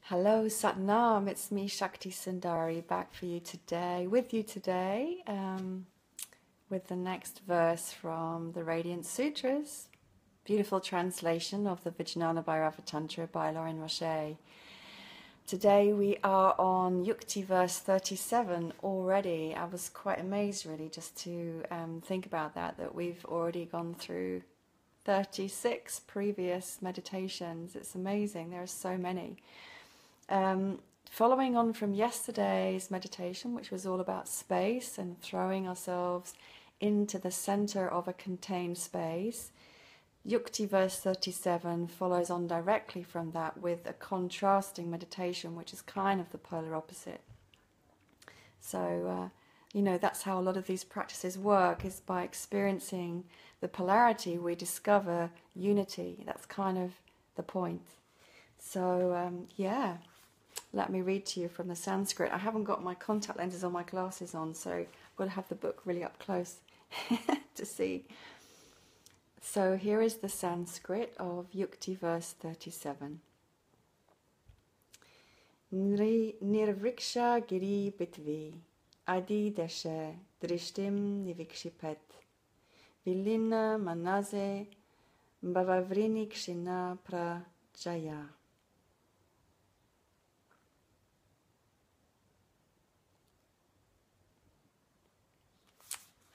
Hello Satnam, it's me Shakti Sundari back for you today, with the next verse from the Radiance Sutras, beautiful translation of the Vijnana Bhairava Tantra by Lauren Roche. Today we are on Yukti verse 37 already. I was quite amazed really just to think about that we've already gone through 36 previous meditations. It's amazing, there are so many. Following on from yesterday's meditation, which was all about space and throwing ourselves into the center of a contained space, Yukti verse 37 follows on directly from that with a contrasting meditation, which is kind of the polar opposite. So, that's how a lot of these practices work, is by experiencing the polarity we discover unity. That's kind of the point. So, let me read to you from the Sanskrit. I haven't got my contact lenses or my glasses on, so I've got to have the book really up close to see. So here is the Sanskrit of Yukti verse 37. Nirvriksha giri bitvi adi deshe drishtim nivikshipet vilina manaze bhavavrini kshina prajaya.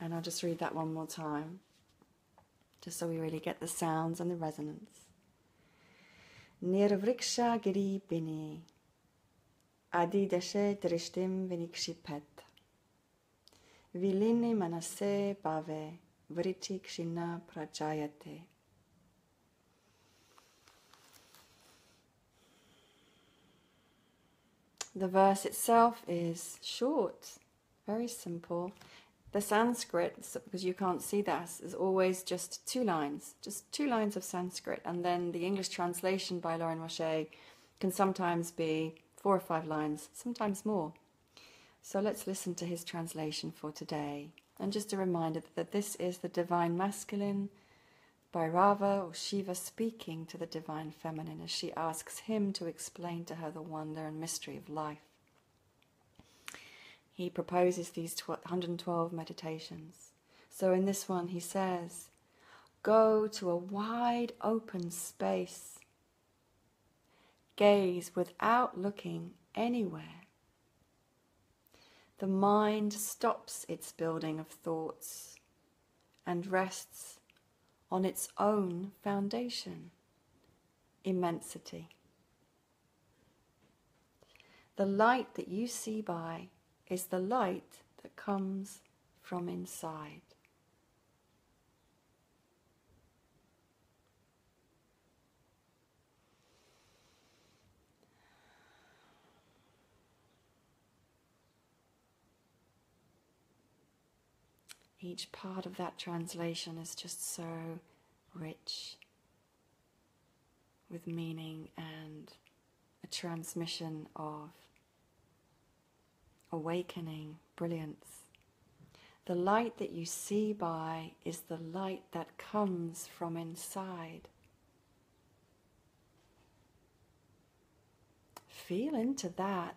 And I'll just read that one more time, just so we really get the sounds and the resonance. Nirvriksha giri bini adi deshe drishtim vinikshipet vilini manase bhave vriti kshina prajayate. The verse itself is short, very simple. The Sanskrit, because you can't see that, is always just two lines of Sanskrit, and then the English translation by Lauren Roche can sometimes be 4 or 5 lines, sometimes more. So let's listen to his translation for today. And just a reminder that this is the Divine Masculine, Bhairava or Shiva, speaking to the Divine Feminine as she asks him to explain to her the wonder and mystery of life. He proposes these 112 meditations. So in this one he says, go to a wide open space. Gaze without looking anywhere. The mind stops its building of thoughts and rests on its own foundation, immensity. The light that you see by is the light that comes from inside. Each part of that translation is just so rich with meaning and a transmission of awakening, brilliance. The light that you see by is the light that comes from inside. Feel into that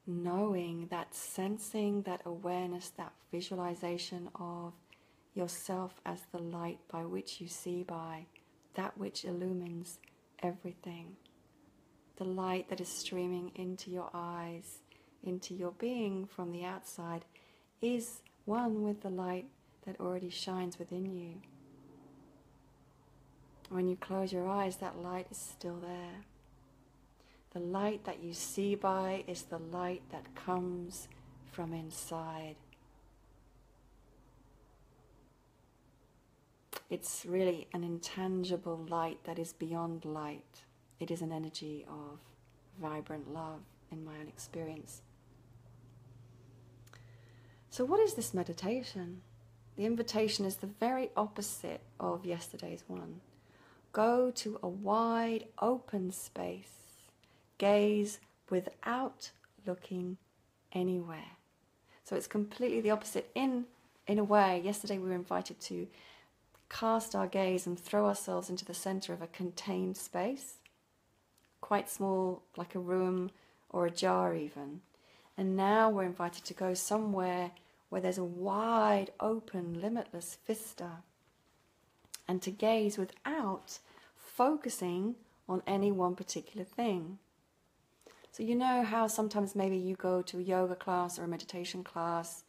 knowing, that sensing, that awareness, that visualization of yourself as the light by which you see by, that which illumines everything. The light that is streaming into your eyes, into your being from the outside, is one with the light that already shines within you. When you close your eyes, that light is still there. The light that you see by is the light that comes from inside. It's really an intangible light that is beyond light. It is an energy of vibrant love in my own experience. So what is this meditation? The invitation is the very opposite of yesterday's one. Go to a wide open space. Gaze without looking anywhere. So it's completely the opposite in a way. Yesterday we were invited to cast our gaze and throw ourselves into the center of a contained space, quite small, like a room or a jar even. And now we're invited to go somewhere where there's a wide open, limitless vista, and to gaze without focusing on any one particular thing. So you know how sometimes maybe you go to a yoga class or a meditation class,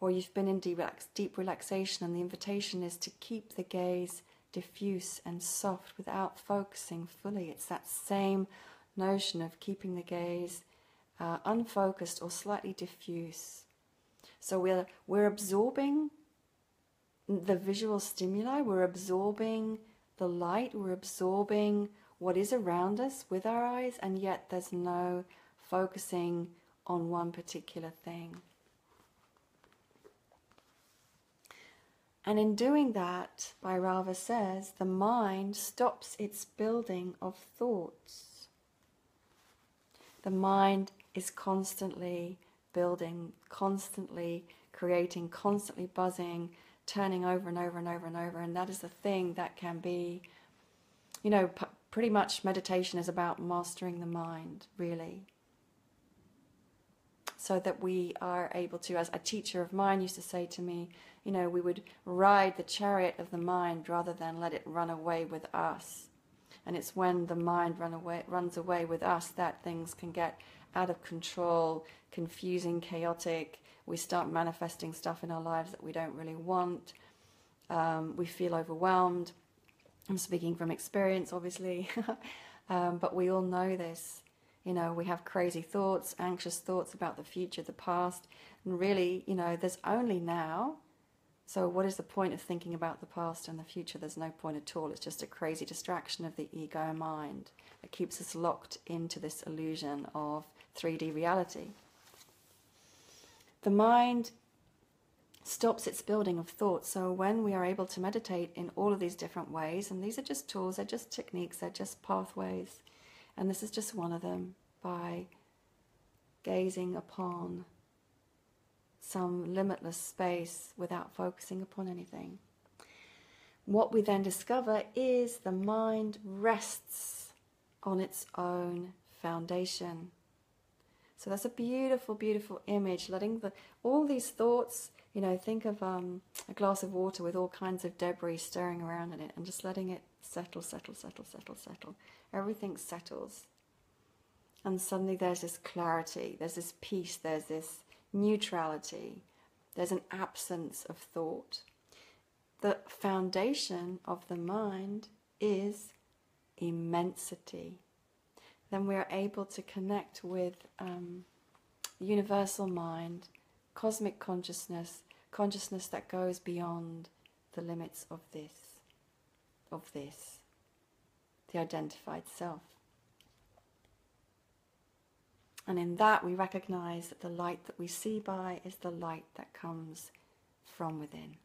or you've been in deep relaxation, and the invitation is to keep the gaze diffuse and soft without focusing fully. It's that same notion of keeping the gaze unfocused or slightly diffuse. So we're absorbing the visual stimuli, we're absorbing the light, we're absorbing what is around us with our eyes, and yet there's no focusing on one particular thing. And in doing that, Bhairava says, the mind stops its building of thoughts. The mind is constantly building, constantly creating, constantly buzzing, turning over and over and over and over. And that is the thing that can be, pretty much meditation is about mastering the mind, really. So that we are able to, as a teacher of mine used to say to me, we would ride the chariot of the mind rather than let it run away with us. And it's when the mind runs away with us that things can get out of control, confusing, chaotic. We start manifesting stuff in our lives that we don't really want. We feel overwhelmed. I'm speaking from experience, obviously, but we all know this. We have crazy thoughts, anxious thoughts about the future, the past, and really, there's only now. So what is the point of thinking about the past and the future? There's no point at all. It's just a crazy distraction of the ego mind that keeps us locked into this illusion of 3D reality. The mind stops its building of thoughts. So when we are able to meditate in all of these different ways, and these are just tools, they're just techniques, they're just pathways, and this is just one of them, by gazing upon some limitless space without focusing upon anything. What we then discover is the mind rests on its own foundation. So that's a beautiful, beautiful image, letting all these thoughts, think of a glass of water with all kinds of debris stirring around in it, and just letting it settle, settle, settle, settle, settle. Everything settles. And suddenly there's this clarity, there's this peace, there's this neutrality, there's an absence of thought. The foundation of the mind is immensity. Then we are able to connect with universal mind, cosmic consciousness, consciousness that goes beyond the limits of this, the identified self. And in that we recognize that the light that we see by is the light that comes from within.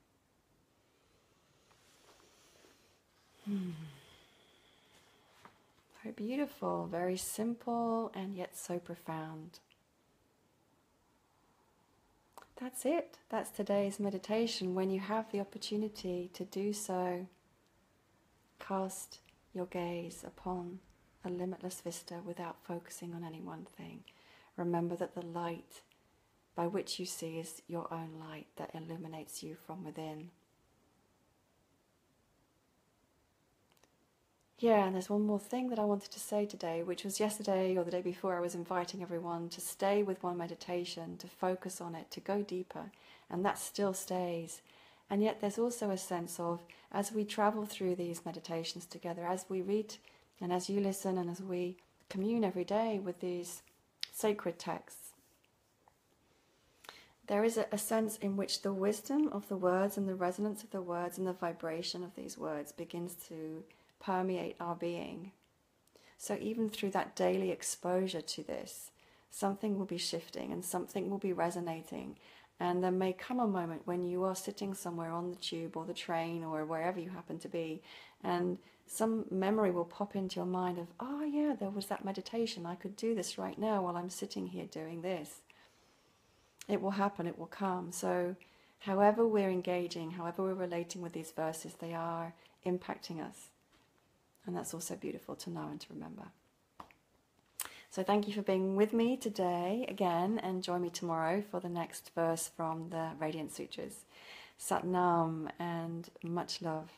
Very beautiful, very simple, and yet so profound. That's it. That's today's meditation. When you have the opportunity to do so, cast your gaze upon a limitless vista without focusing on any one thing. Remember that the light by which you see is your own light that illuminates you from within. Yeah, and there's one more thing that I wanted to say today, which was yesterday or the day before I was inviting everyone to stay with one meditation, to focus on it, to go deeper, and that still stays. And yet there's also a sense of, as we travel through these meditations together, as we read and as you listen and as we commune every day with these sacred texts, there is a sense in which the wisdom of the words and the resonance of the words and the vibration of these words begins to permeate our being. So even through that daily exposure to this, something will be shifting and something will be resonating. And there may come a moment when you are sitting somewhere on the tube or the train or wherever you happen to be, and some memory will pop into your mind of, oh yeah, there was that meditation. I could do this right now while I'm sitting here doing this. It will happen, it will come. So however we're engaging, however we're relating with these verses, they are impacting us. And that's also beautiful to know and to remember. So thank you for being with me today again, and join me tomorrow for the next verse from the Radiance Sutras. Sat Nam, and much love.